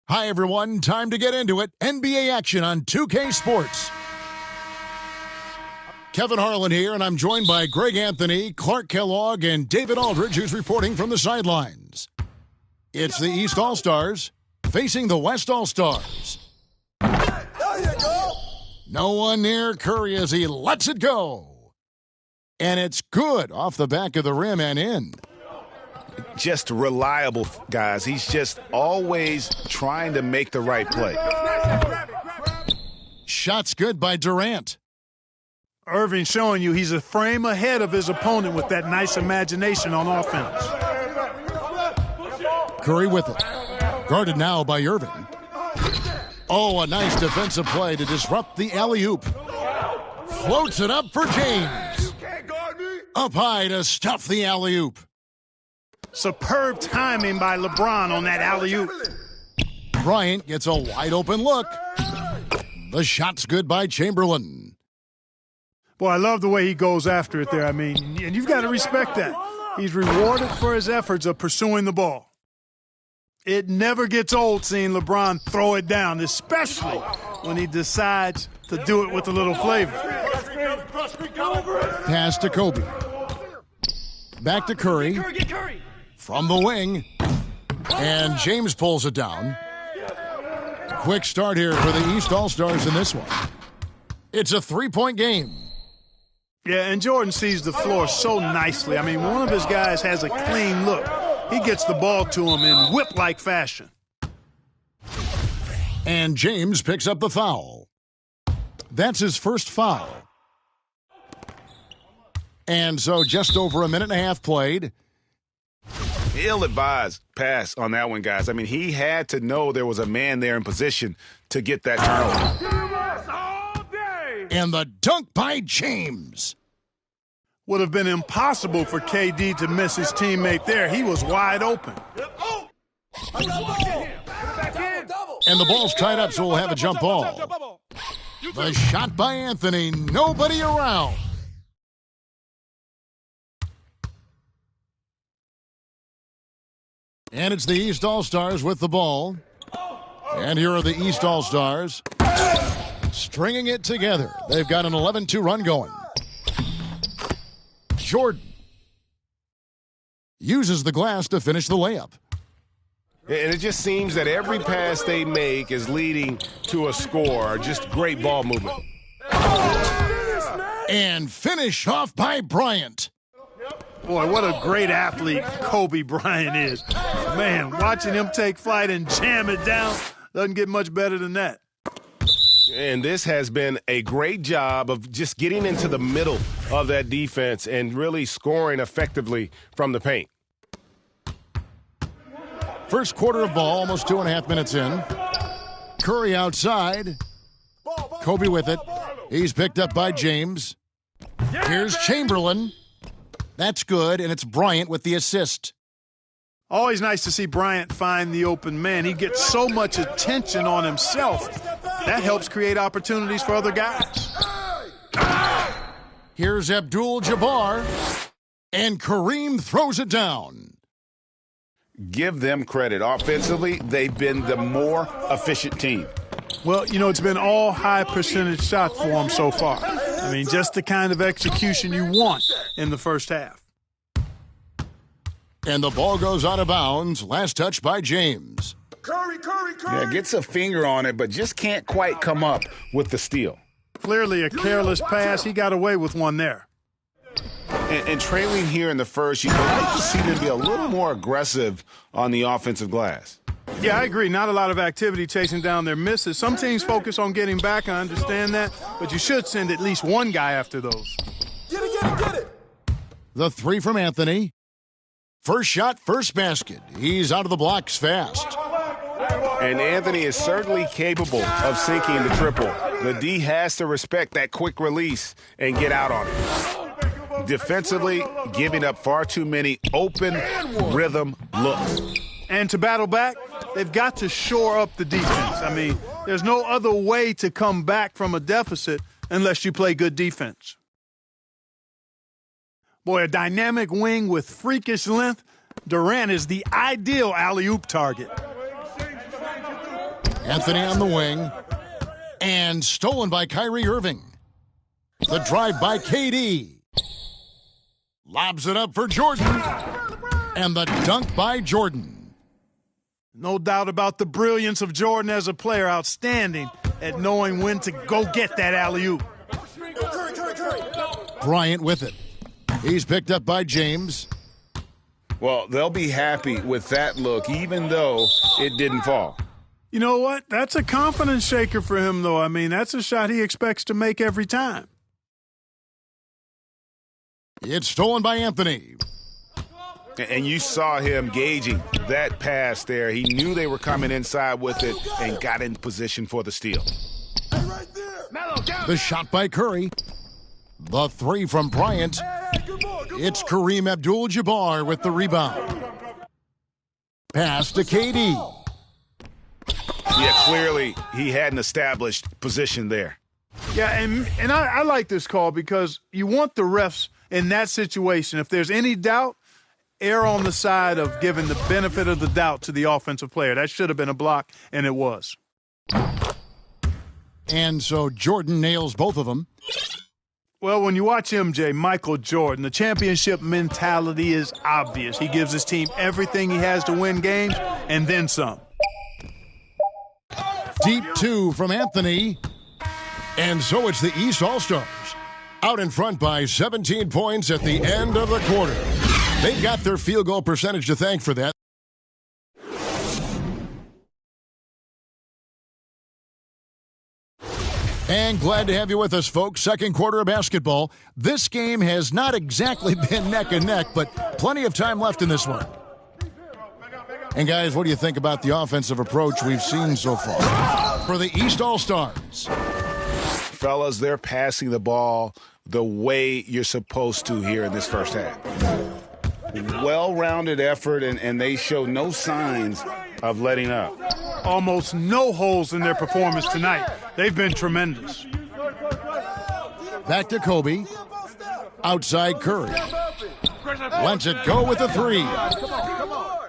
Hi, everyone. Time to get into it. NBA action on 2K Sports. Kevin Harlan here, and I'm joined by Greg Anthony, Clark Kellogg, and David Aldridge, who's reporting from the sidelines. It's the East All-Stars facing the West All-Stars. There you go. No one near Curry as he lets it go. And it's good off the back of the rim and in. Just reliable, guys. He's just always trying to make the right play. Shots good by Durant. Irving showing you he's a frame ahead of his opponent with that nice imagination on offense. Curry with it. Guarded now by Irving. Oh, a nice defensive play to disrupt the alley-oop. Floats it up for James. Up high to stuff the alley-oop. Superb timing by LeBron on that alley-oop. Bryant gets a wide-open look. The shot's good by Chamberlain. Boy, I love the way he goes after it there. I mean, and you've got to respect that. He's rewarded for his efforts of pursuing the ball. It never gets old seeing LeBron throw it down, especially when he decides to do it with a little flavor. Pass to Kobe. Back to Curry. From the wing. And James pulls it down. Quick start here for the East All-Stars in this one. It's a three-point game. Yeah, and Jordan sees the floor so nicely. I mean, one of his guys has a clean look. He gets the ball to him in whip-like fashion. And James picks up the foul. That's his first foul. And so just over a minute and a half played. Ill-advised pass on that one, guys. I mean, he had to know there was a man there in position to get that turnover. And the dunk by James. Would have been impossible for KD to miss his teammate there. He was wide open. And the ball's tied up, so we'll have a jump ball. The shot by Anthony. Nobody around. And it's the East All-Stars with the ball. And here are the East All-Stars stringing it together. They've got an 11-2 run going. Jordan uses the glass to finish the layup. And it just seems that every pass they make is leading to a score. Just great ball movement. And finish off by Bryant. Boy, what a great athlete Kobe Bryant is. Man, watching him take flight and jam it down doesn't get much better than that. And this has been a great job of just getting into the middle of that defense and really scoring effectively from the paint. First quarter of ball, almost 2.5 minutes in. Curry outside. Kobe with it. He's picked up by James. Here's Chamberlain. That's good, and it's Bryant with the assist. Always nice to see Bryant find the open man. He gets so much attention on himself. That helps create opportunities for other guys. Here's Abdul-Jabbar, and Kareem throws it down. Give them credit. Offensively, they've been the more efficient team. Well, you know, it's been all high-percentage shots for them so far. I mean, just the kind of execution you want in the first half. And the ball goes out of bounds. Last touch by James. Curry. Yeah, gets a finger on it, but just can't quite come up with the steal. Clearly a careless pass. He got away with one there. And trailing here in the first, you'd like to see them be a little more aggressive on the offensive glass. Yeah, I agree. Not a lot of activity chasing down their misses. Some teams focus on getting back. I understand that. But you should send at least one guy after those. Get it. The three from Anthony. First shot, first basket. He's out of the blocks fast. And Anthony is certainly capable of sinking the triple. The D has to respect that quick release and get out on it. Defensively, giving up far too many open rhythm looks. And to battle back, they've got to shore up the defense. I mean, there's no other way to come back from a deficit unless you play good defense. Boy, a dynamic wing with freakish length. Durant is the ideal alley-oop target. Anthony on the wing. And stolen by Kyrie Irving. The drive by KD. Lobs it up for Jordan. And the dunk by Jordan. No doubt about the brilliance of Jordan as a player. Outstanding at knowing when to go get that alley-oop. Bryant with it. He's picked up by James. Well, they'll be happy with that look, even though it didn't fall. You know what? That's a confidence shaker for him, though. I mean, that's a shot he expects to make every time. It's stolen by Anthony. And you saw him gauging that pass there. He knew they were coming inside with it and got in position for the steal. The shot by Curry. The three from Bryant. It's Kareem Abdul-Jabbar with the rebound. Pass to KD. Yeah, clearly he had an established position there. Yeah, and I like this call because you want the refs in that situation. If there's any doubt, err on the side of giving the benefit of the doubt to the offensive player. That should have been a block, and it was. And so Jordan nails both of them. Well, when you watch MJ, Michael Jordan, the championship mentality is obvious. He gives his team everything he has to win games, and then some. Deep two from Anthony. And so it's the East All-Stars. Out in front by 17 points at the end of the quarter. They've got their field goal percentage to thank for that. And glad to have you with us, folks. Second quarter of basketball. This game has not exactly been neck and neck, but plenty of time left in this one. And guys, what do you think about the offensive approach we've seen so far for the East All-Stars? Fellas, they're passing the ball the way you're supposed to here in this first half. Well-rounded effort, and they show no signs of letting up. Almost no holes in their performance tonight. They've been tremendous. Back to Kobe. Outside Curry. Lets it go with a three.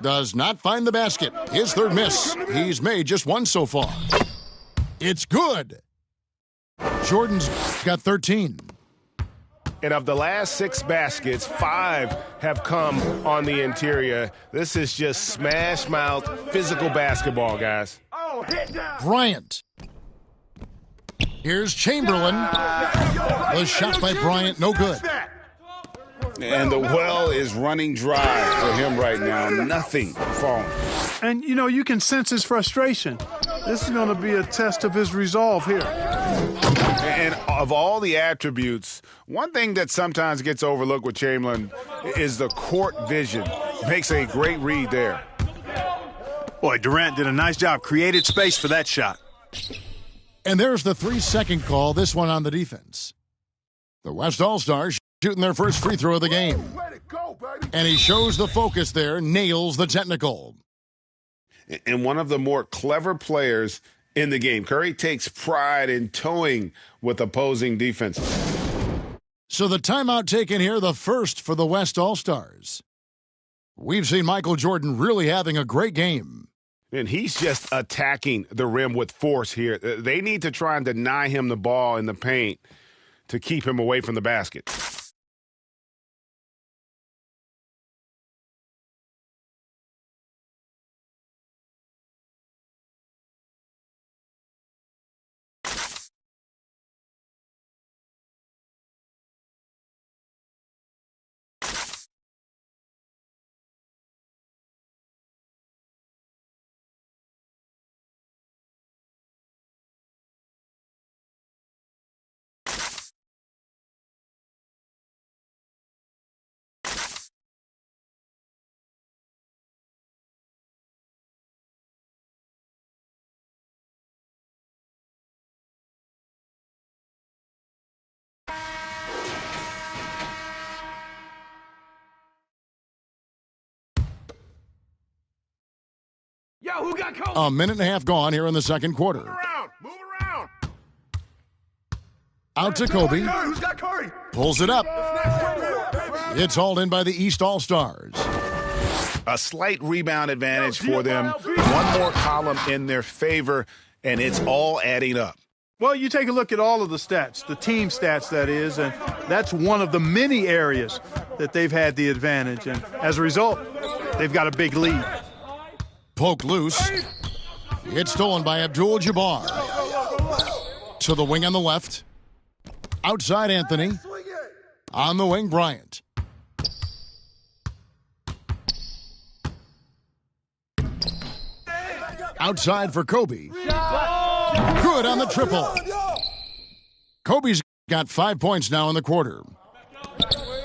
Does not find the basket. His third miss. He's made just one so far. It's good. Jordan's got 13. And of the last 6 baskets, 5 have come on the interior. This is just smash-mouth physical basketball, guys. Bryant. Here's Chamberlain. The shot by Bryant, no good. And the well is running dry for him right now. Nothing falling. And, you know, you can sense his frustration. This is going to be a test of his resolve here. And of all the attributes, one thing that sometimes gets overlooked with Chamberlain is the court vision. Makes a great read there. Boy, Durant did a nice job. Created space for that shot. And there's the 3-second call, this one on the defense. The West All-Stars shooting their first free throw of the game. And he shows the focus there, nails the technical. And one of the more clever players in the game. Curry takes pride in toying with opposing defenses. So the timeout taken here, the first for the West All-Stars. We've seen Michael Jordan really having a great game. And he's just attacking the rim with force here. They need to try and deny him the ball in the paint to keep him away from the basket. Yo, who got Kobe? A minute and a half gone here in the second quarter. Move around. Out to Kobe. Who's got Curry? Pulls it up. It's hauled in by the East All-Stars. A slight rebound advantage for them. One more column in their favor. and it's all adding up. Well, you take a look at all of the stats, the team stats, that is, and that's one of the many areas that they've had the advantage. And as a result, they've got a big lead. Poke loose. It's stolen by Abdul-Jabbar. To the wing on the left. Outside Anthony. On the wing, Bryant. Outside for Kobe. Good on the triple. Kobe's got 5 points now in the quarter.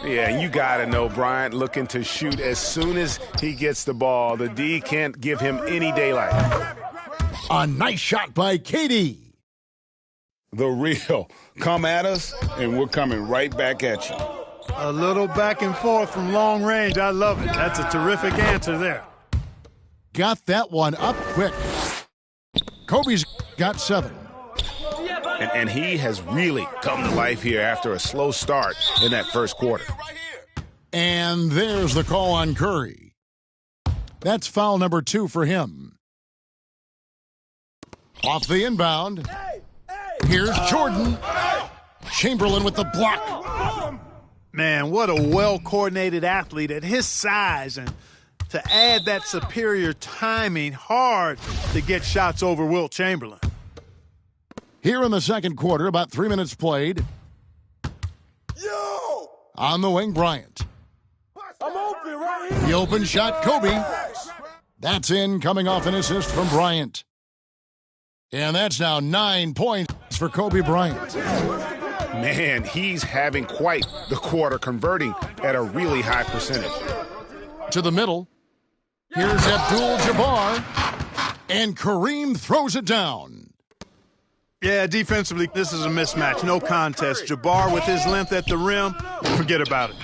Yeah, you got to know Bryant looking to shoot as soon as he gets the ball. The D can't give him any daylight. A nice shot by KD. The real. Come at us, and we're coming right back at you. A little back and forth from long range. I love it. That's a terrific answer there. Got that one up quick. Kobe's got 7. And he has really come to life here after a slow start in that first quarter. And there's the call on Curry. That's foul number 2 for him. Off the inbound. Here's Jordan. Chamberlain with the block. Man, what a well-coordinated athlete at his size. And to add that superior timing, hard to get shots over Wilt Chamberlain. Here in the second quarter, about 3 minutes played. Yo! On the wing, Bryant. I'm open right here. The open shot, Kobe. That's in, coming off an assist from Bryant. And that's now 9 points for Kobe Bryant. Man, he's having quite the quarter, converting at a really high percentage. To the middle. Here's Abdul-Jabbar. And Kareem throws it down. Yeah, defensively, this is a mismatch. No contest. Jabbar with his length at the rim, forget about it.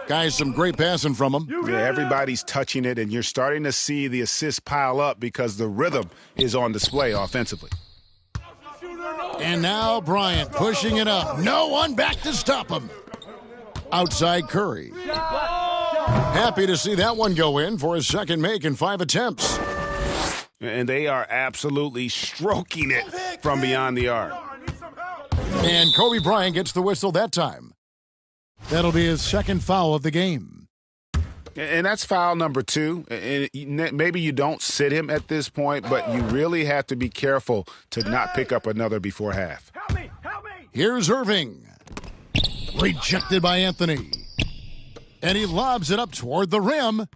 Guys, some great passing from him. Yeah, everybody's touching it, and you're starting to see the assists pile up because the rhythm is on display offensively. And now Bryant pushing it up. No one back to stop him. Outside Curry. Happy to see that one go in for his second make in 5 attempts. And they are absolutely stroking it from beyond the arc. And Kobe Bryant gets the whistle that time. That'll be his second foul of the game. And that's foul number 2. And maybe you don't sit him at this point, but you really have to be careful to not pick up another before half. Help me! Help me! Here's Irving. Rejected by Anthony. And he lobs it up toward the rim.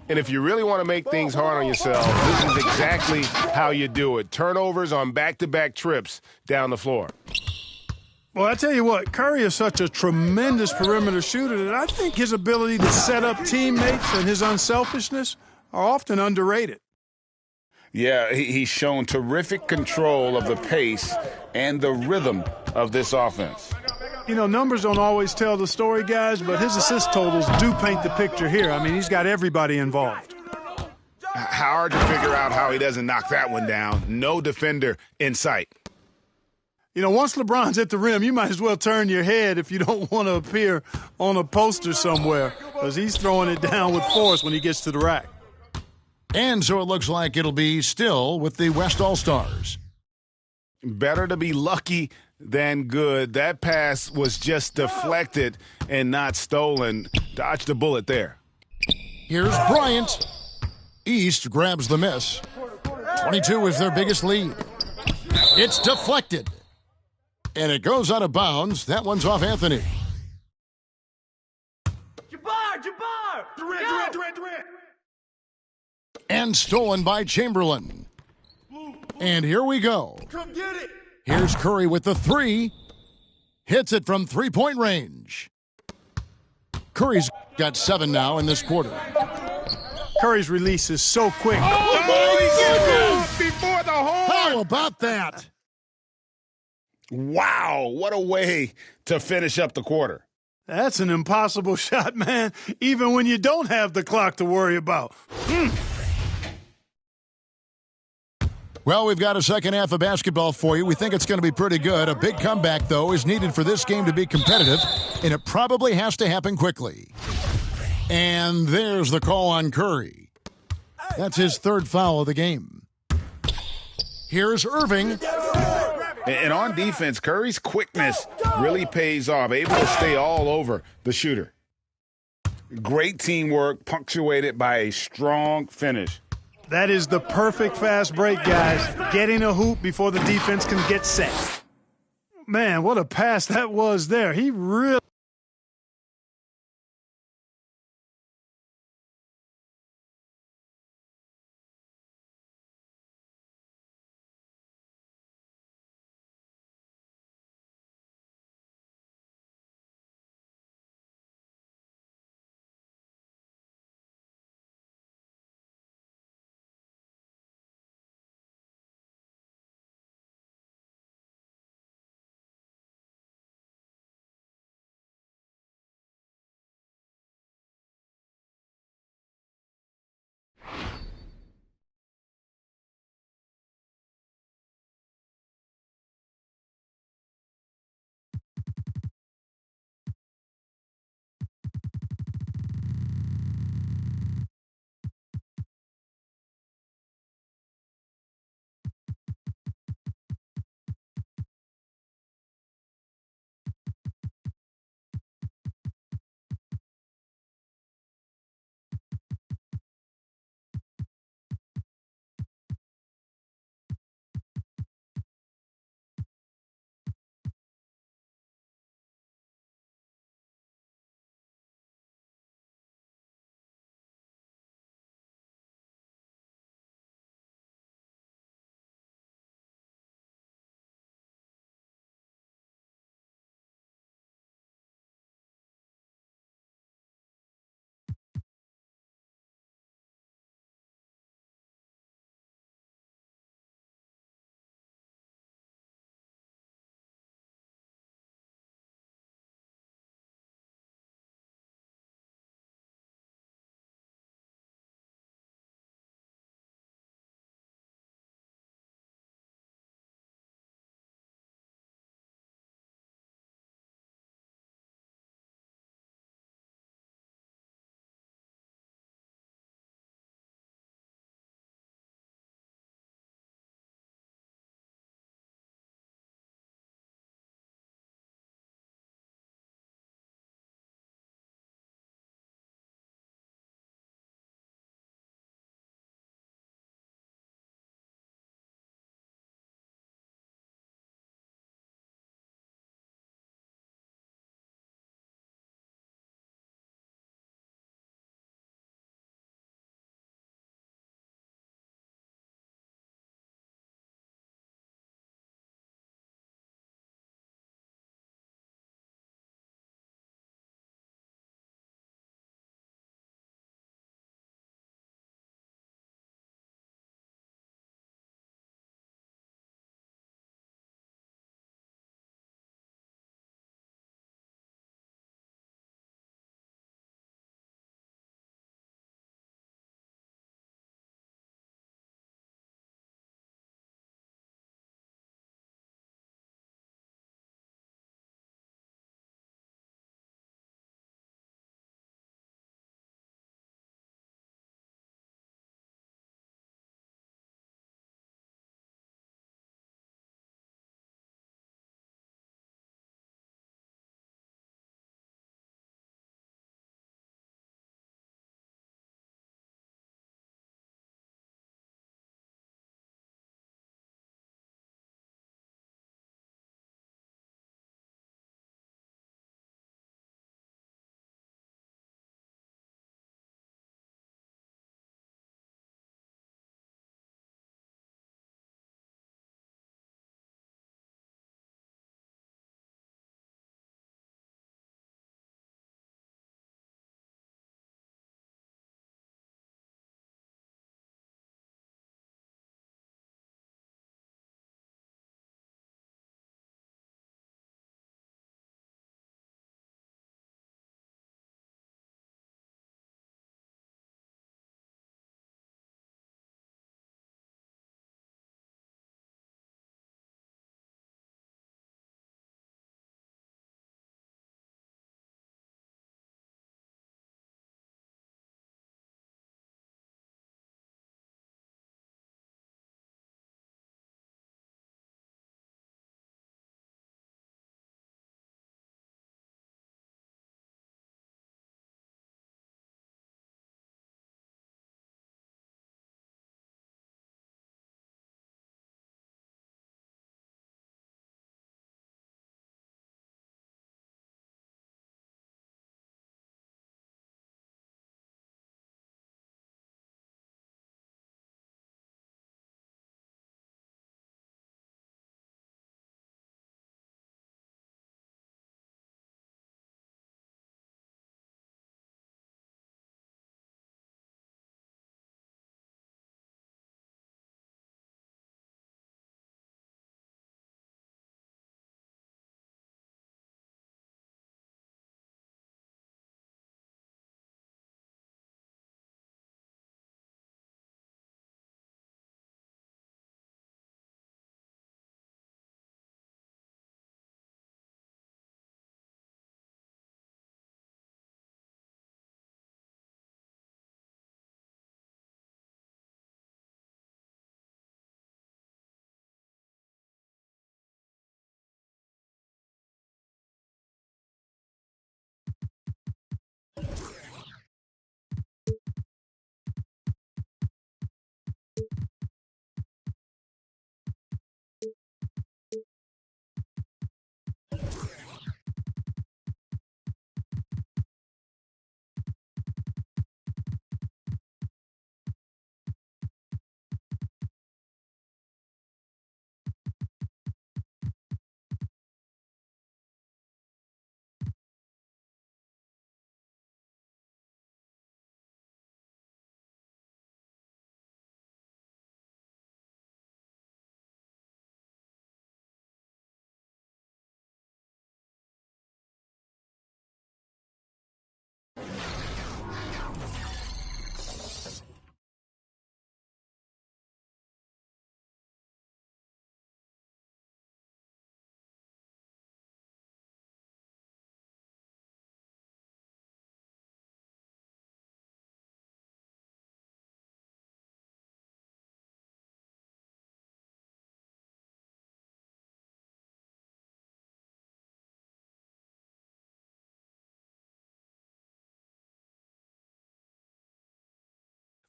And if you really want to make things hard on yourself, this is exactly how you do it. Turnovers on back-to-back trips down the floor. Well, I tell you what, Curry is such a tremendous perimeter shooter that I think his ability to set up teammates and his unselfishness are often underrated. Yeah, he's shown terrific control of the pace and the rhythm of this offense. You know, numbers don't always tell the story, guys, but his assist totals do paint the picture here. I mean, he's got everybody involved. Hard to figure out how he doesn't knock that one down. No defender in sight. You know, once LeBron's at the rim, you might as well turn your head if you don't want to appear on a poster somewhere, because he's throwing it down with force when he gets to the rack. And so it looks like it'll be still with the West All-Stars. Better to be lucky than good. That pass was just deflected and not stolen. Dodged a bullet there. Here's Bryant. East grabs the miss. 22 is their biggest lead. It's deflected. And it goes out of bounds. That one's off Anthony. Jabbar! Durant! And stolen by Chamberlain. And here we go. Come get it. Here's Curry with the 3. Hits it from 3-point range. Curry's got 7 now in this quarter. Curry's release is so quick. Before the horn! How about that? Wow, what a way to finish up the quarter. That's an impossible shot, man, even when you don't have the clock to worry about. Well, we've got a second half of basketball for you. We think it's going to be pretty good. A big comeback, though, is needed for this game to be competitive, and it probably has to happen quickly. And there's the call on Curry. That's his 3rd foul of the game. Here's Irving. And on defense, Curry's quickness really pays off, able to stay all over the shooter. Great teamwork, punctuated by a strong finish. That is the perfect fast break, guys. Getting a hoop before the defense can get set. Man, what a pass that was there. He really...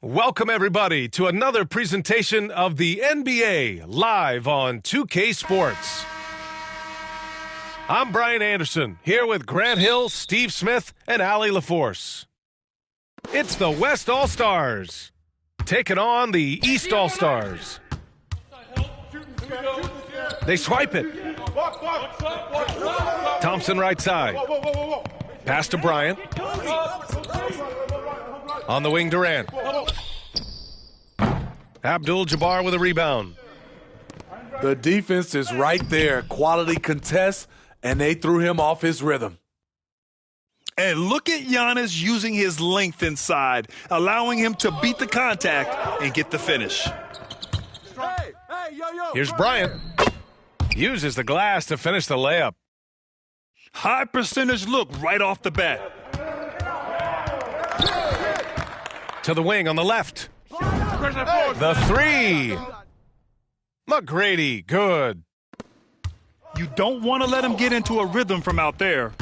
Welcome, everybody, to another presentation of the NBA live on 2K Sports. I'm Brian Anderson, here with Grant Hill, Steve Smith, and Allie LaForce. It's the West All-Stars taking on the East All-Stars. They swipe it. Thompson right side. Pass to Bryant. On the wing, Durant. Abdul-Jabbar with a rebound. The defense is right there. Quality contest, and they threw him off his rhythm. And look at Giannis using his length inside, allowing him to beat the contact and get the finish. Here's Bryant. Uses the glass to finish the layup. High percentage look right off the bat. To the wing on the left. The three. McGrady, good. You don't want to let him get into a rhythm from out there.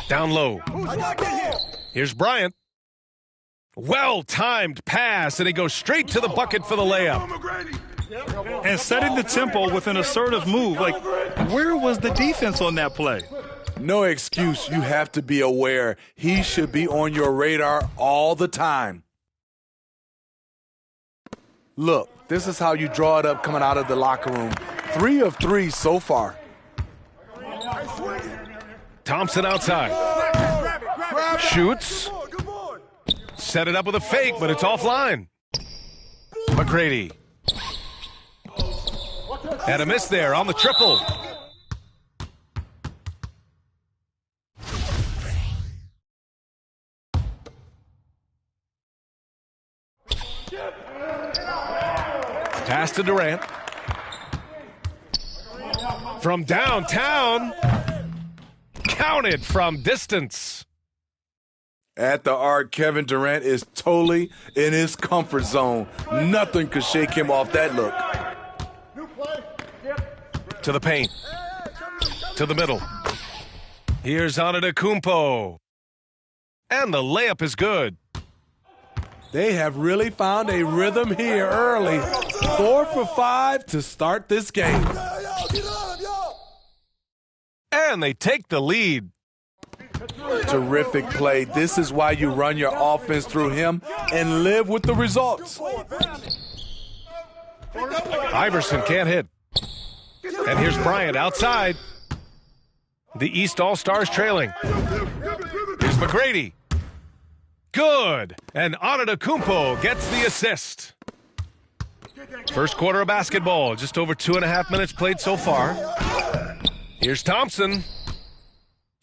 Down low. Here's Bryant. Well-timed pass, and he goes straight to the bucket for the layup. And setting the tempo with an assertive move. Like, where was the defense on that play? No excuse. You have to be aware. He should be on your radar all the time. Look, this is how you draw it up coming out of the locker room. 3 of 3 so far. Thompson outside. Shoots. Set it up with a fake, but it's offline. McGrady. And a miss there on the triple. Pass to Durant. From downtown. Counted from distance. At the arc, Kevin Durant is totally in his comfort zone. Nothing could shake him off that look. To the paint. To the middle. Here's Antetokounmpo. And the layup is good. They have really found a rhythm here early. 4 for 5 to start this game. And they take the lead. Terrific play. This is why you run your offense through him and live with the results. Iverson can't hit. And here's Bryant outside. The East All-Stars trailing. Here's McGrady. Good. And Antetokounmpo gets the assist. First quarter of basketball. Just over 2.5 minutes played so far. Here's Thompson.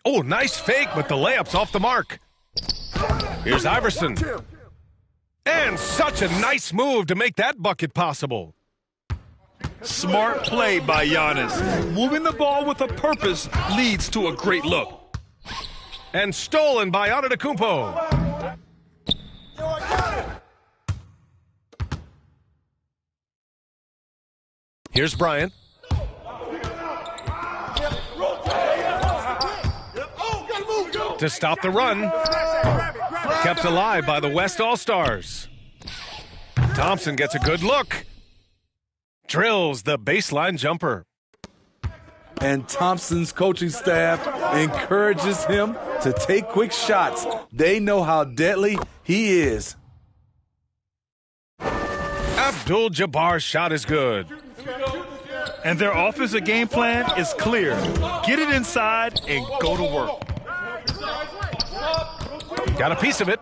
Oh, nice fake, but the layup's off the mark. Here's Iverson. And such a nice move to make that bucket possible. Smart play by Giannis. Moving the ball with a purpose leads to a great look. And stolen by Antetokounmpo. Here's Bryant. To stop the run. Kept alive by the West All-Stars. Thompson gets a good look. Drills the baseline jumper. And Thompson's coaching staff encourages him to take quick shots. They know how deadly he is. Abdul-Jabbar's shot is good. And their offensive game plan is clear. Get it inside and go to work. Got a piece of it.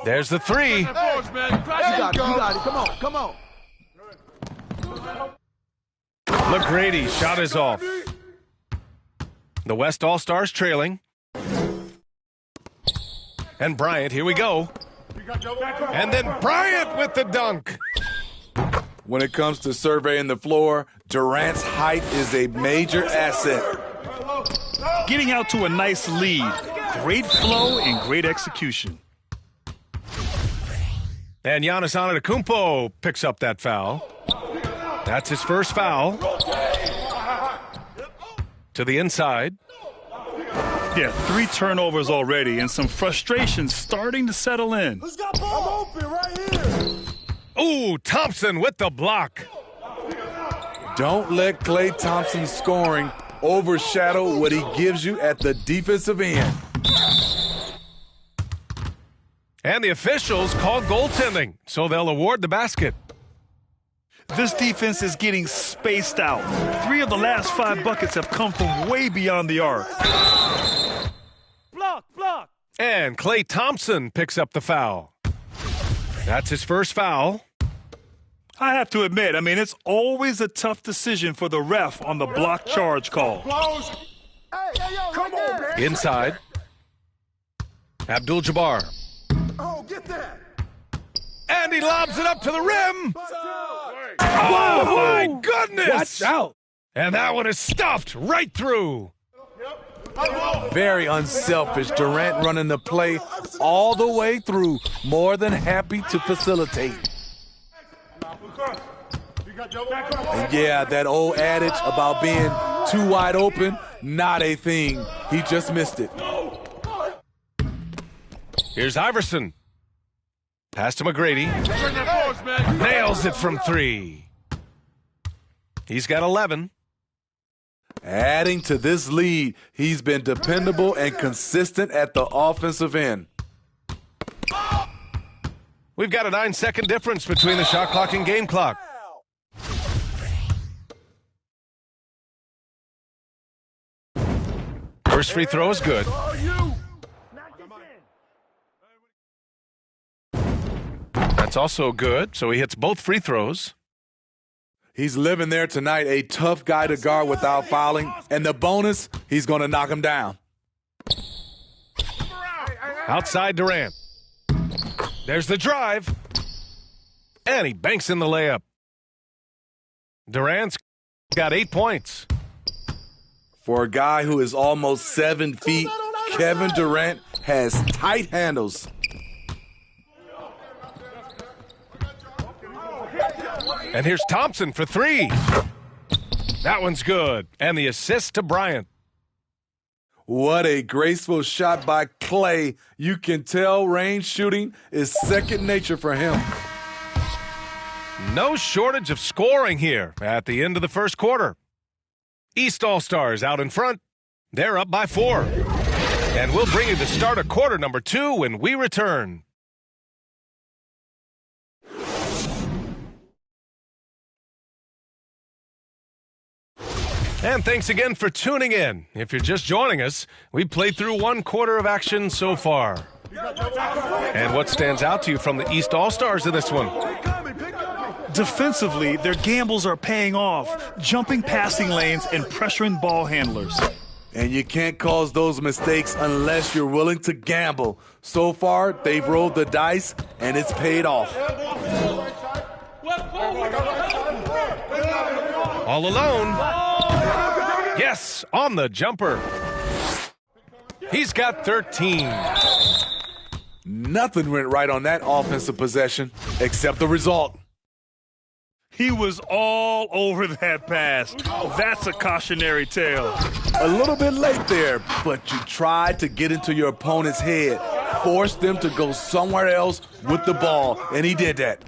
There's the three. You got it. Come on. McGrady's shot is off. The West All-Stars trailing. And Bryant, here we go. And then Bryant with the dunk. When it comes to surveying the floor, Durant's height is a major asset. Getting out to a nice lead. Great flow and great execution. And Giannis Antetokounmpo picks up that foul. That's his first foul. To the inside. Yeah, 3 turnovers already and some frustration starting to settle in. I'm open right here. Ooh, Thompson with the block. Don't let Klay Thompson's scoring overshadow what he gives you at the defensive end. And the officials call goaltending, so they'll award the basket. This defense is getting spaced out. 3 of the last 5 buckets have come from way beyond the arc. Block. And Klay Thompson picks up the foul. That's his first foul. I have to admit, it's always a tough decision for the ref on the block charge call. Come on, man. Inside. Abdul-Jabbar. Oh, get that. And he lobs it up to the rim. Oh, my goodness. Watch out. And that one is stuffed right through. Very unselfish. Durant running the play all the way through. More than happy to facilitate. And yeah, that old adage about being too wide open, not a thing. He just missed it. Here's Iverson. Pass to McGrady. Nails it from 3. He's got 11. Adding to this lead, he's been dependable and consistent at the offensive end. We've got a 9-second difference between the shot clock and game clock. First free throw is good. That's also good, so he hits both free throws. He's living there tonight, a tough guy to guard without fouling. And the bonus, he's going to knock him down. Outside Durant. There's the drive. And he banks in the layup. Durant's got 8 points. For a guy who is almost 7 feet, Kevin Durant has tight handles. And here's Thompson for 3. That one's good. And the assist to Bryant. What a graceful shot by Klay. You can tell range shooting is second nature for him. No shortage of scoring here at the end of the first quarter. East All-Stars out in front. They're up by 4. And we'll bring you the start of quarter number 2 when we return. And thanks again for tuning in. If you're just joining us, we've played through 1 quarter of action so far. And what stands out to you from the East All-Stars in this one? Defensively, their gambles are paying off, jumping passing lanes and pressuring ball handlers. And you can't cause those mistakes unless you're willing to gamble. So far, they've rolled the dice, and it's paid off. All alone. Yes, on the jumper. He's got 13. Nothing went right on that offensive possession except the result. He was all over that pass. That's a cautionary tale. A little bit late there, but you tried to get into your opponent's head, force them to go somewhere else with the ball, and he did that.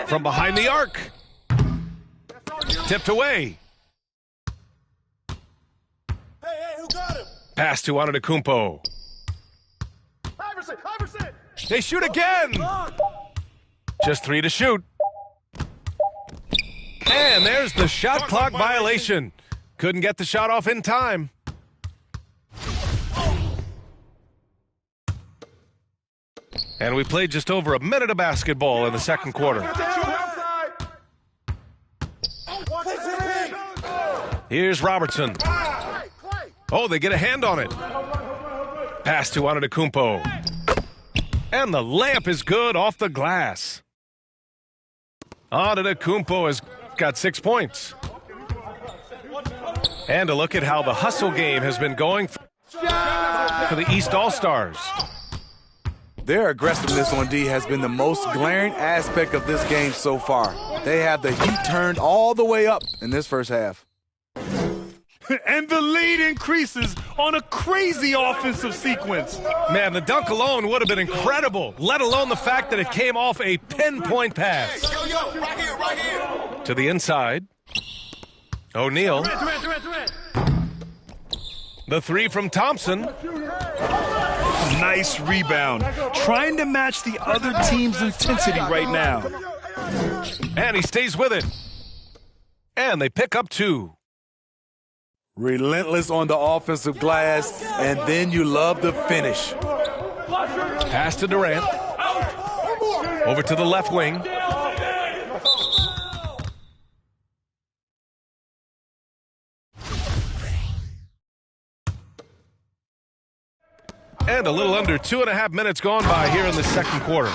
From behind the arc. Tipped away. Who got him? Pass to Antetokounmpo. Iverson! They shoot again. Just 3 to shoot. And there's the shot clock violation. Couldn't get the shot off in time. And we played just over a minute of basketball in the second quarter. Here's Robertson. Oh, they get a hand on it. Pass to Antetokounmpo. And the layup is good off the glass. Antetokounmpo has got 6 points. And a look at how the hustle game has been going for the East All-Stars. Their aggressiveness on D has been the most glaring aspect of this game so far. They have the heat turned all the way up in this first half. And the lead increases on a crazy offensive sequence. Man, the dunk alone would have been incredible, let alone the fact that it came off a pinpoint pass. Right here. To the inside. O'Neal. The three from Thompson. Nice rebound. Trying to match the other team's intensity right now. And he stays with it. And they pick up 2. Relentless on the offensive glass, and then you love the finish. Pass to Durant. Over to the left wing. And a little under 2.5 minutes gone by here in the second quarter.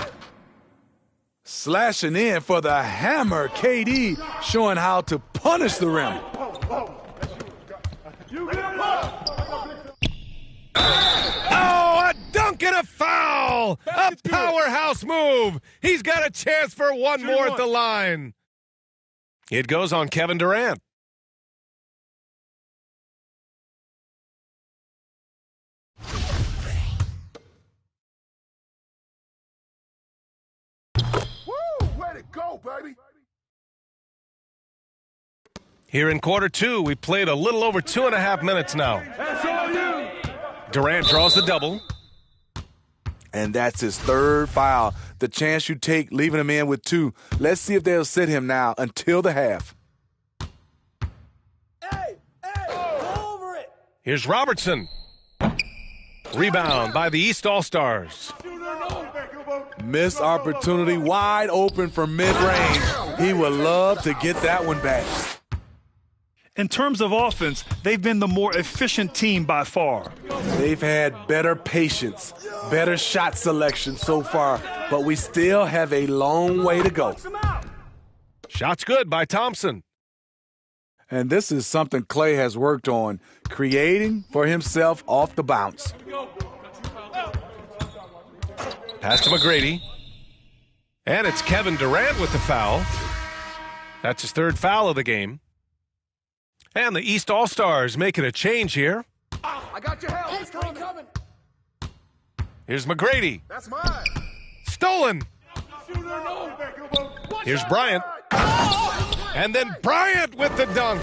Slashing in for the hammer, KD, showing how to punish the rim. Oh, a dunk and a foul! A powerhouse move! He's got a chance for one more at the line. It goes on Kevin Durant. Way to go, baby. Here in quarter 2, we played a little over 2.5 minutes now. Durant draws the double. And that's his third foul. The chance you take leaving him in with 2. Let's see if they'll sit him now until the half. Hey, go over it. Here's Robertson. Rebound by the East All-Stars. Missed opportunity, wide open for mid-range. He would love to get that one back. In terms of offense, they've been the more efficient team by far. They've had better patience, better shot selection so far, but we still have a long way to go. Shot's good by Thompson. And this is something Clay has worked on, creating for himself off the bounce. Pass to McGrady. And it's Kevin Durant with the foul. That's his third foul of the game. And the East All-Stars making a change here. I got your help. It's coming. Here's McGrady. That's mine. Stolen. Here's Bryant. And then Bryant with the dunk.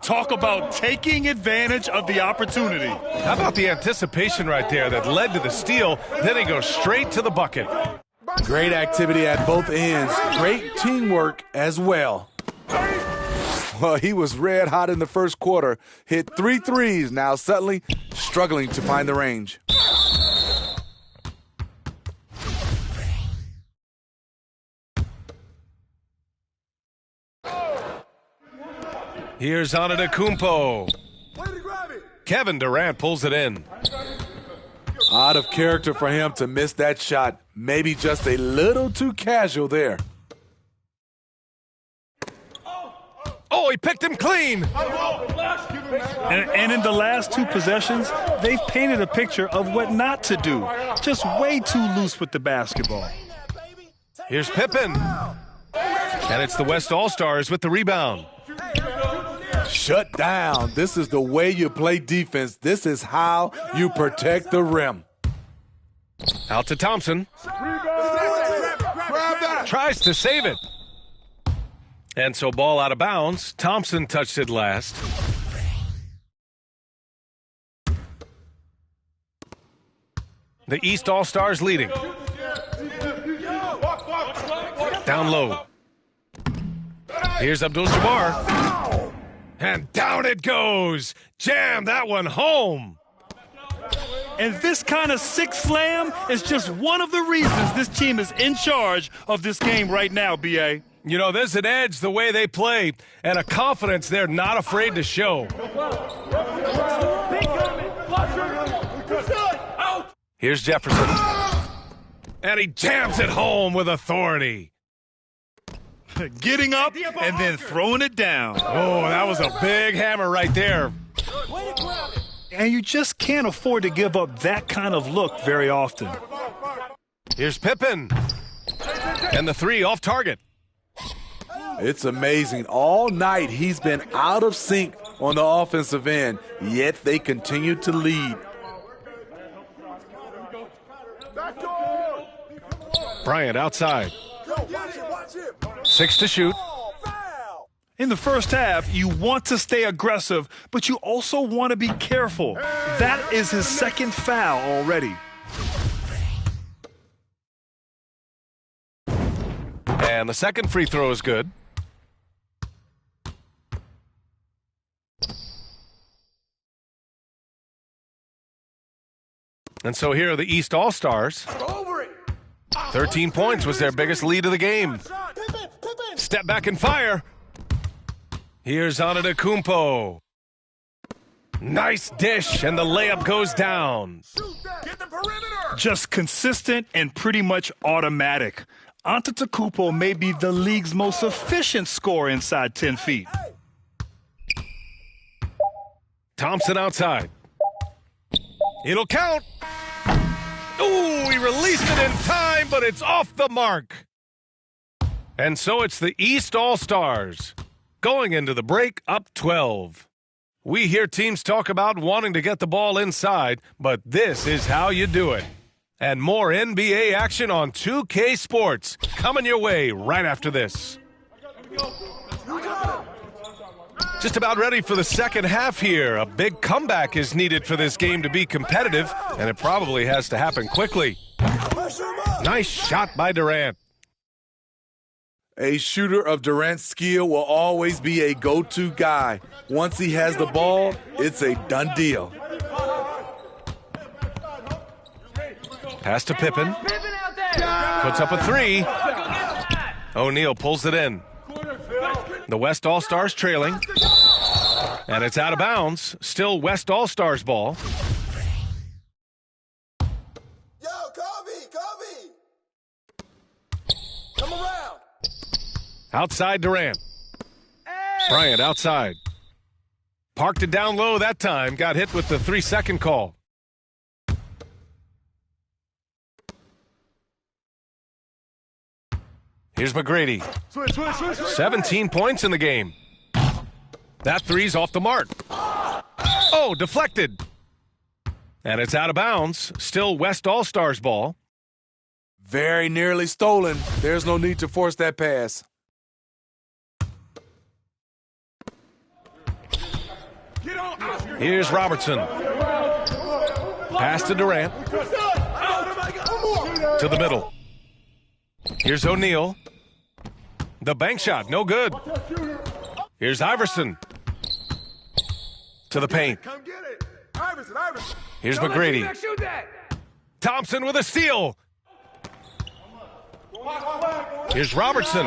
Talk about taking advantage of the opportunity. How about the anticipation right there that led to the steal? Then he goes straight to the bucket. Great activity at both ends. Great teamwork as well. Well, he was red hot in the first quarter. Hit 3 threes. Now suddenly struggling to find the range. Here's Antetokounmpo. Kevin Durant pulls it in. Out of character for him to miss that shot. Maybe just a little too casual there. Oh, he picked him clean. And in the last 2 possessions, they've painted a picture of what not to do. Just way too loose with the basketball. Here's Pippen. And it's the West All-Stars with the rebound. Shut down. This is the way you play defense. This is how you protect the rim. Out to Thompson. Tries to save it. And so ball out of bounds. Thompson touched it last. The East All-Stars leading. Down low. Here's Abdul-Jabbar. And down it goes. Jam that one home. And this kind of sick slam is just one of the reasons this team is in charge of this game right now, B.A. You know, there's an edge the way they play and a confidence they're not afraid to show. Here's Jefferson. And he jams it home with authority. Getting up and then throwing it down. Oh, that was a big hammer right there. And you just can't afford to give up that kind of look very often. Here's Pippen. And the three off target. It's amazing. All night he's been out of sync on the offensive end, yet they continue to lead. Bryant outside. 6 to shoot. In the first half, you want to stay aggressive, but you also want to be careful. That is his second foul already. And the second free throw is good. And so here are the East All-Stars. 13 points was their biggest lead of the game. Step back and fire. Here's Antetokounmpo. Nice dish, and the layup goes down. Just consistent and pretty much automatic. Antetokounmpo may be the league's most efficient scorer inside 10 feet. Thompson outside. It'll count. Ooh, he released it in time, but it's off the mark. And so it's the East All-Stars going into the break up 12. We hear teams talk about wanting to get the ball inside, but this is how you do it. And more NBA action on 2K Sports coming your way right after this. Just about ready for the second half here. A big comeback is needed for this game to be competitive, and it probably has to happen quickly. Nice shot by Durant. A shooter of Durant's skill will always be a go-to guy. Once he has the ball, it's a done deal. Pass to Pippen. Puts up a three. O'Neal pulls it in. The West All-Stars trailing. And it's out of bounds. Still West All-Stars ball. Yo, Kobe! Come around! Outside Durant. Bryant outside. Parked it down low that time. Got hit with the 3-second call. Here's McGrady. 17 points in the game. That three's off the mark. Oh, deflected. And it's out of bounds. Still West All-Stars ball. Very nearly stolen. There's no need to force that pass. Here's Robertson. Pass to Durant. To the middle. Here's O'Neal. The bank shot, no good. Here's Iverson. To the paint. Here's McGrady. Thompson with a steal. Here's Robertson.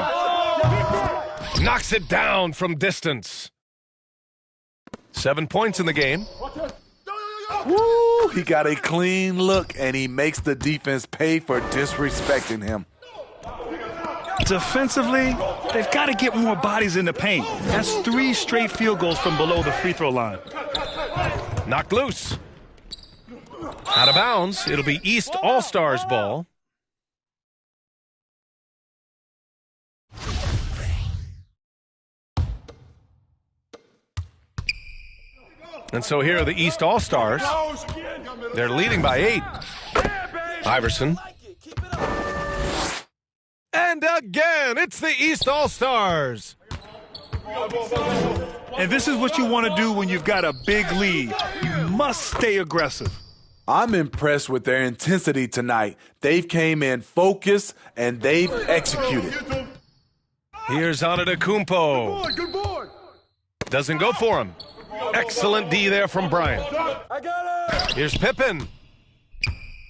Knocks it down from distance. 7 points in the game. Woo! He got a clean look, and he makes the defense pay for disrespecting him. Defensively, they've got to get more bodies in the paint. That's 3 straight field goals from below the free throw line. Knocked loose. Out of bounds. It'll be East All-Stars ball. And so here are the East All-Stars. They're leading by 8. Iverson. And again, it's the East All-Stars. And this is what you want to do when you've got a big lead. You must stay aggressive. I'm impressed with their intensity tonight. They've came in focused, and they've executed. Here's Antetokounmpo. Good board! Doesn't go for him. Excellent D there from Bryant. I got it! Here's Pippen.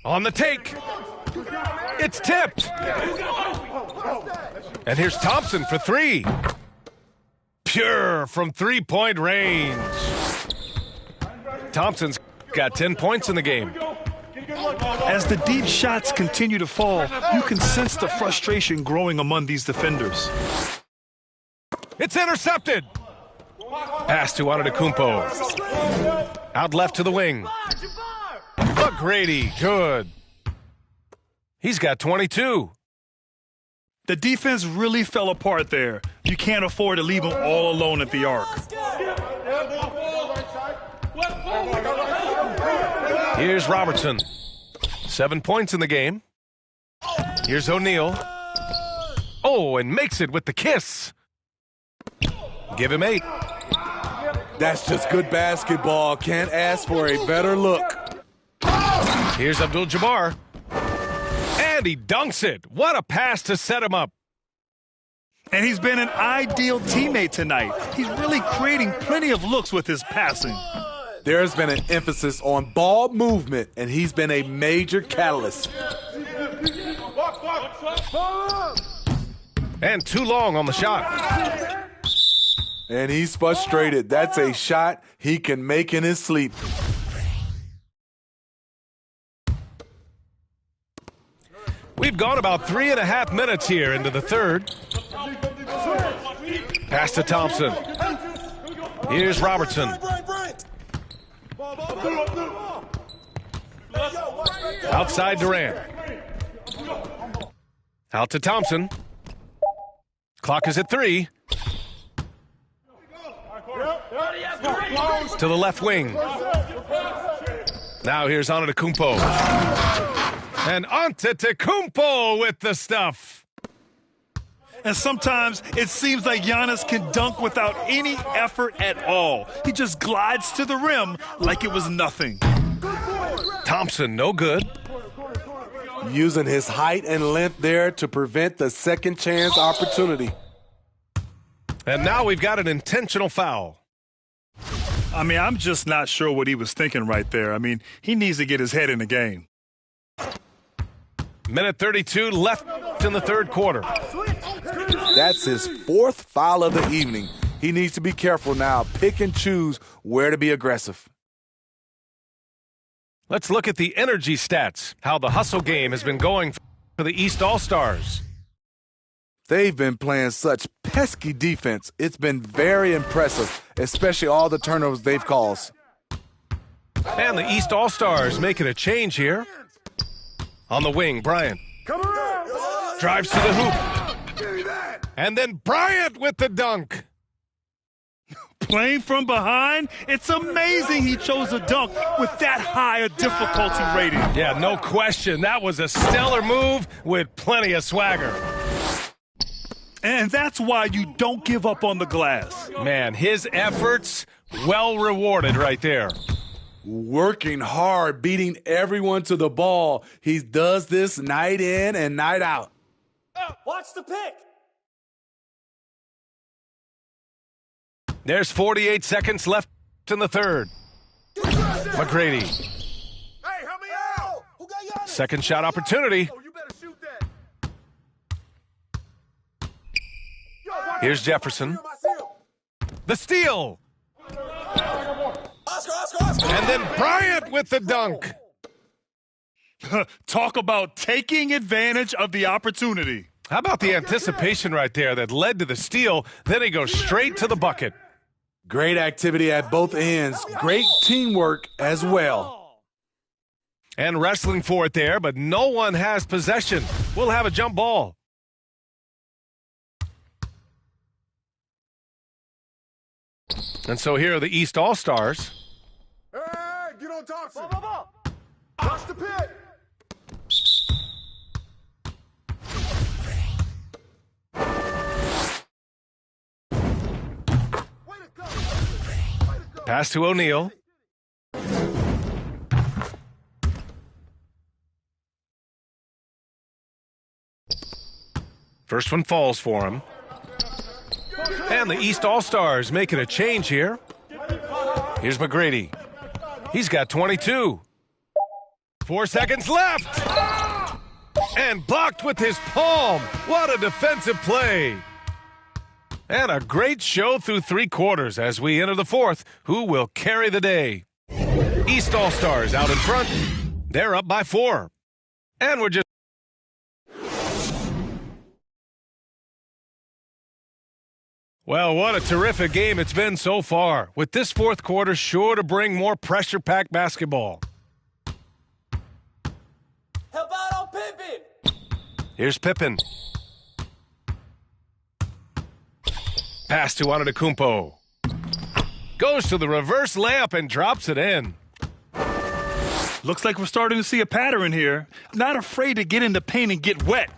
On the take. It's tipped. And here's Thompson for three. Pure from three-point range. Thompson's got 10 points in the game. As the deep shots continue to fall, you can sense the frustration growing among these defenders. It's intercepted. Pass to Antetokounmpo. Out left to the wing. McGrady, good. He's got 22. The defense really fell apart there. You can't afford to leave them all alone at the arc. Here's Robertson. 7 points in the game. Here's O'Neal. Oh, and makes it with the kiss. Give him 8. That's just good basketball. Can't ask for a better look. Here's Abdul-Jabbar. And he dunks it. What a pass to set him up. And he's been an ideal teammate tonight. He's really creating plenty of looks with his passing. There's been an emphasis on ball movement, and he's been a major catalyst. And too long on the shot. And he's frustrated. That's a shot he can make in his sleep. We've gone about 3.5 minutes here into the third. Pass to Thompson. Here's Robertson. Outside Durant. Out to Thompson. Clock is at 3. To the left wing. Now here's Antetokounmpo. And Antetokounmpo with the stuff. And sometimes it seems like Giannis can dunk without any effort at all. He just glides to the rim like it was nothing. Thompson, no good. Using his height and length there to prevent the second chance opportunity. And now we've got an intentional foul. I mean, I'm just not sure what he was thinking right there. I mean, he needs to get his head in the game. Minute 32 left in the third quarter. That's his 4th foul of the evening. He needs to be careful now. Pick and choose where to be aggressive. Let's look at the energy stats, how the hustle game has been going for the East All-Stars. They've been playing such pesky defense. It's been very impressive, especially all the turnovers they've caused. And the East All-Stars making a change here. On the wing, Bryant. Drives to the hoop. And then Bryant with the dunk. Playing from behind, it's amazing he chose a dunk with that high a difficulty rating. Yeah, no question. That was a stellar move with plenty of swagger. And that's why you don't give up on the glass. Man, his efforts well rewarded right there. Working hard, beating everyone to the ball. He does this night in and night out. Watch the pick. There's 48 seconds left in the third. McGrady. Hey, help me out. Who got Giannis? Second shot opportunity. Oh, you better shoot that. Here's Jefferson. The steal. Oscar. And then Bryant with the dunk. Talk about taking advantage of the opportunity. How about the anticipation right there that led to the steal? Then he goes straight to the bucket. Great activity at both ends. Great teamwork as well. And wrestling for it there, but no one has possession. We'll have a jump ball. And so here are the East All-Stars. Hey, get on Thompson. Watch the pit. Pass to O'Neal. First one falls for him. And the East All-Stars making a change here. Here's McGrady. He's got 22. 4 seconds left. And blocked with his palm. What a defensive play. And a great show through 3 quarters as we enter the 4th. Who will carry the day? East All-Stars out in front. They're up by 4. And we're just... Well, what a terrific game it's been so far, with this 4th quarter sure to bring more pressure-packed basketball. Help out on Pippen! Here's Pippen. Pass to Antetokounmpo. Goes to the reverse layup and drops it in. Looks like we're starting to see a pattern here. Not afraid to get in the paint and get wet.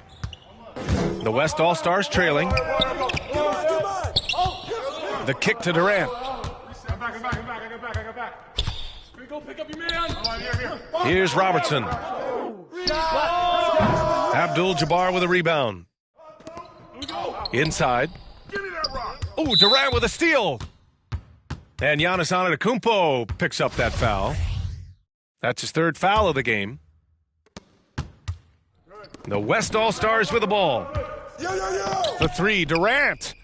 The West All-Stars trailing. The kick to Durant. Here's Robertson. Abdul-Jabbar with a rebound. Inside. Oh, Durant with a steal. And Giannis Antetokounmpo picks up that foul. That's his 3rd foul of the game. The West All-Stars with the ball. The 3, Durant.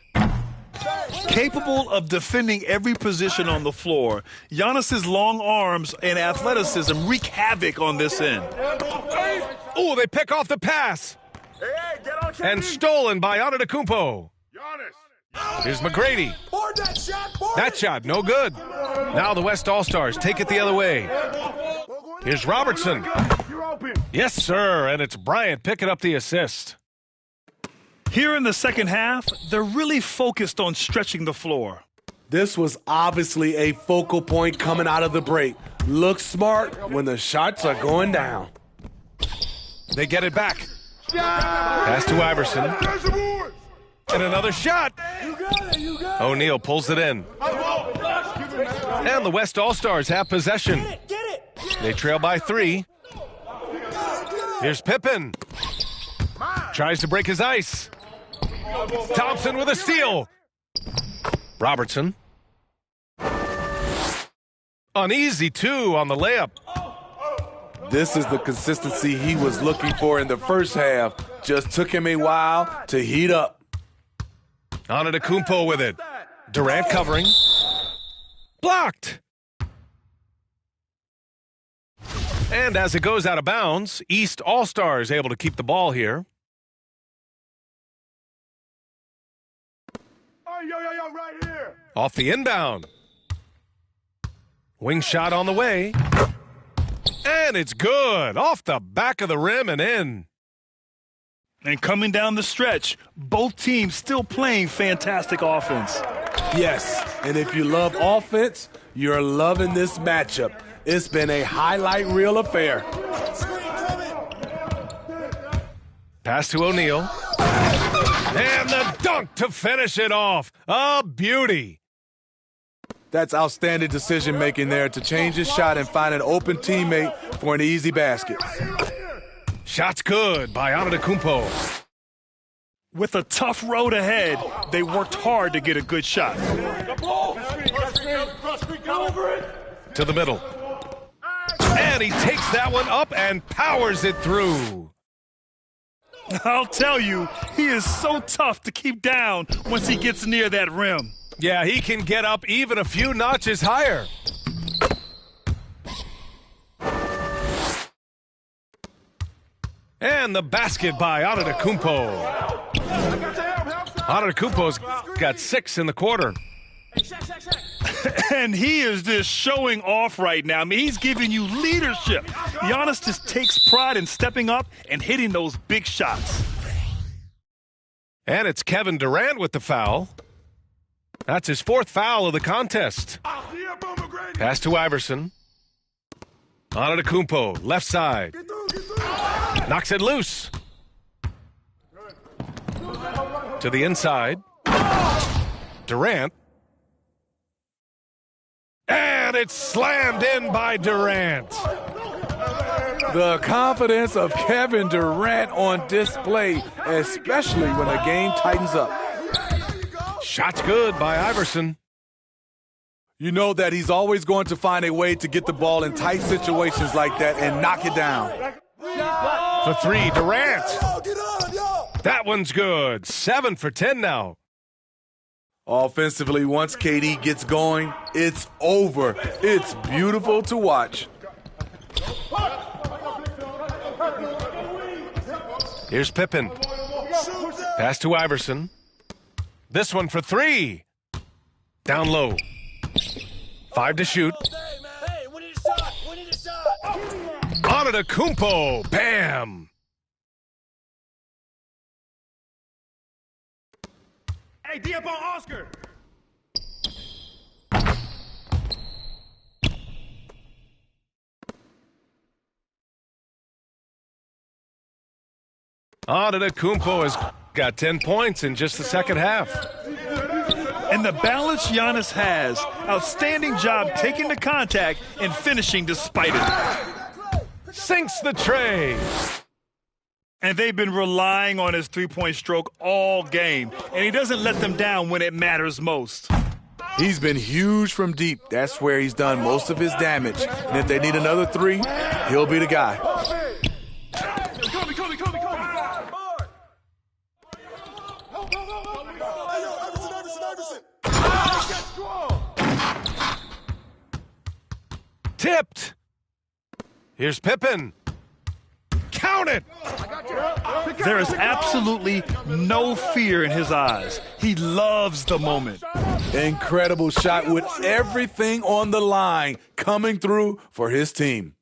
Capable of defending every position on the floor, Giannis's long arms and athleticism wreak havoc on this end. Oh, they pick off the pass. And stolen by Antetokounmpo. Here's McGrady. That shot, no good. Now the West All-Stars take it the other way. Here's Robertson. Yes, sir, and it's Bryant picking up the assist. Here in the second half, they're really focused on stretching the floor. This was obviously a focal point coming out of the break. Look smart when the shots are going down. They get it back. Pass to Iverson. And another shot. O'Neal pulls it in. And the West All-Stars have possession. They trail by 3. Here's Pippen. Tries to break his ice. Thompson with a steal. Robertson. Uneasy, too, on the layup. This is the consistency he was looking for in the first half. Just took him a while to heat up. Antetokounmpo with it. Durant covering. Blocked. And as it goes out of bounds, East All-Stars able to keep the ball here. Right here. Off the inbound. Wing shot on the way. And it's good. Off the back of the rim and in. And coming down the stretch, both teams still playing fantastic offense. Yes, and if you love offense, you're loving this matchup. It's been a highlight reel affair. Pass to O'Neal. And the dunk to finish it off. A beauty. That's outstanding decision-making there to change his shot and find an open teammate for an easy basket. Shot's good by Antetokounmpo. With a tough road ahead, they worked hard to get a good shot. To the middle. And he takes that one up and powers it through. I'll tell you, he is so tough to keep down once he gets near that rim. Yeah, he can get up even a few notches higher. And the basket by Antetokounmpo. Antetokounmpo's got 6 in the quarter. And he is just showing off right now. I mean, he's giving you leadership. Giannis just takes pride in stepping up and hitting those big shots. And it's Kevin Durant with the foul. That's his 4th foul of the contest. Pass to Iverson. Antetokounmpo, left side. Knocks it loose. To the inside. Durant. And it's slammed in by Durant. The confidence of Kevin Durant on display, especially when the game tightens up. Shot's good by Iverson. You know that he's always going to find a way to get the ball in tight situations like that and knock it down. for three. Durant. Yo, get on, yo. That one's good. 7 for 10 now. Offensively, once KD gets going, it's over. It's beautiful to watch. Here's Pippen. Pass to Iverson. This one for three. Down low. 5 to shoot. Hey, we need a shot. We need a shot. Antetokounmpo. Bam. Hey, D up on Oscar. Antetokounmpo has got 10 points in just the second half. And the balance Giannis has. Outstanding job taking the contact and finishing despite it. Sinks the tray. And they've been relying on his three-point stroke all game. And he doesn't let them down when it matters most. He's been huge from deep. That's where he's done most of his damage. And if they need another three, he'll be the guy. Tipped. Here's Pippen. Count it. There is absolutely no fear in his eyes. He loves the moment. Incredible shot with everything on the line coming through for his team.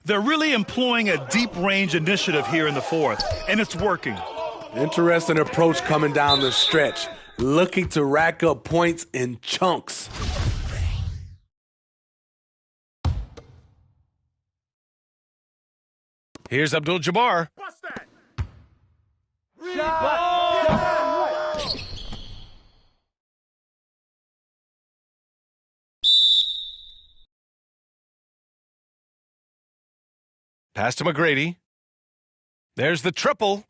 They're really employing a deep range initiative here in the fourth, and it's working. Interesting approach coming down the stretch, looking to rack up points in chunks. Here's Abdul-Jabbar. Pass to McGrady. There's the triple.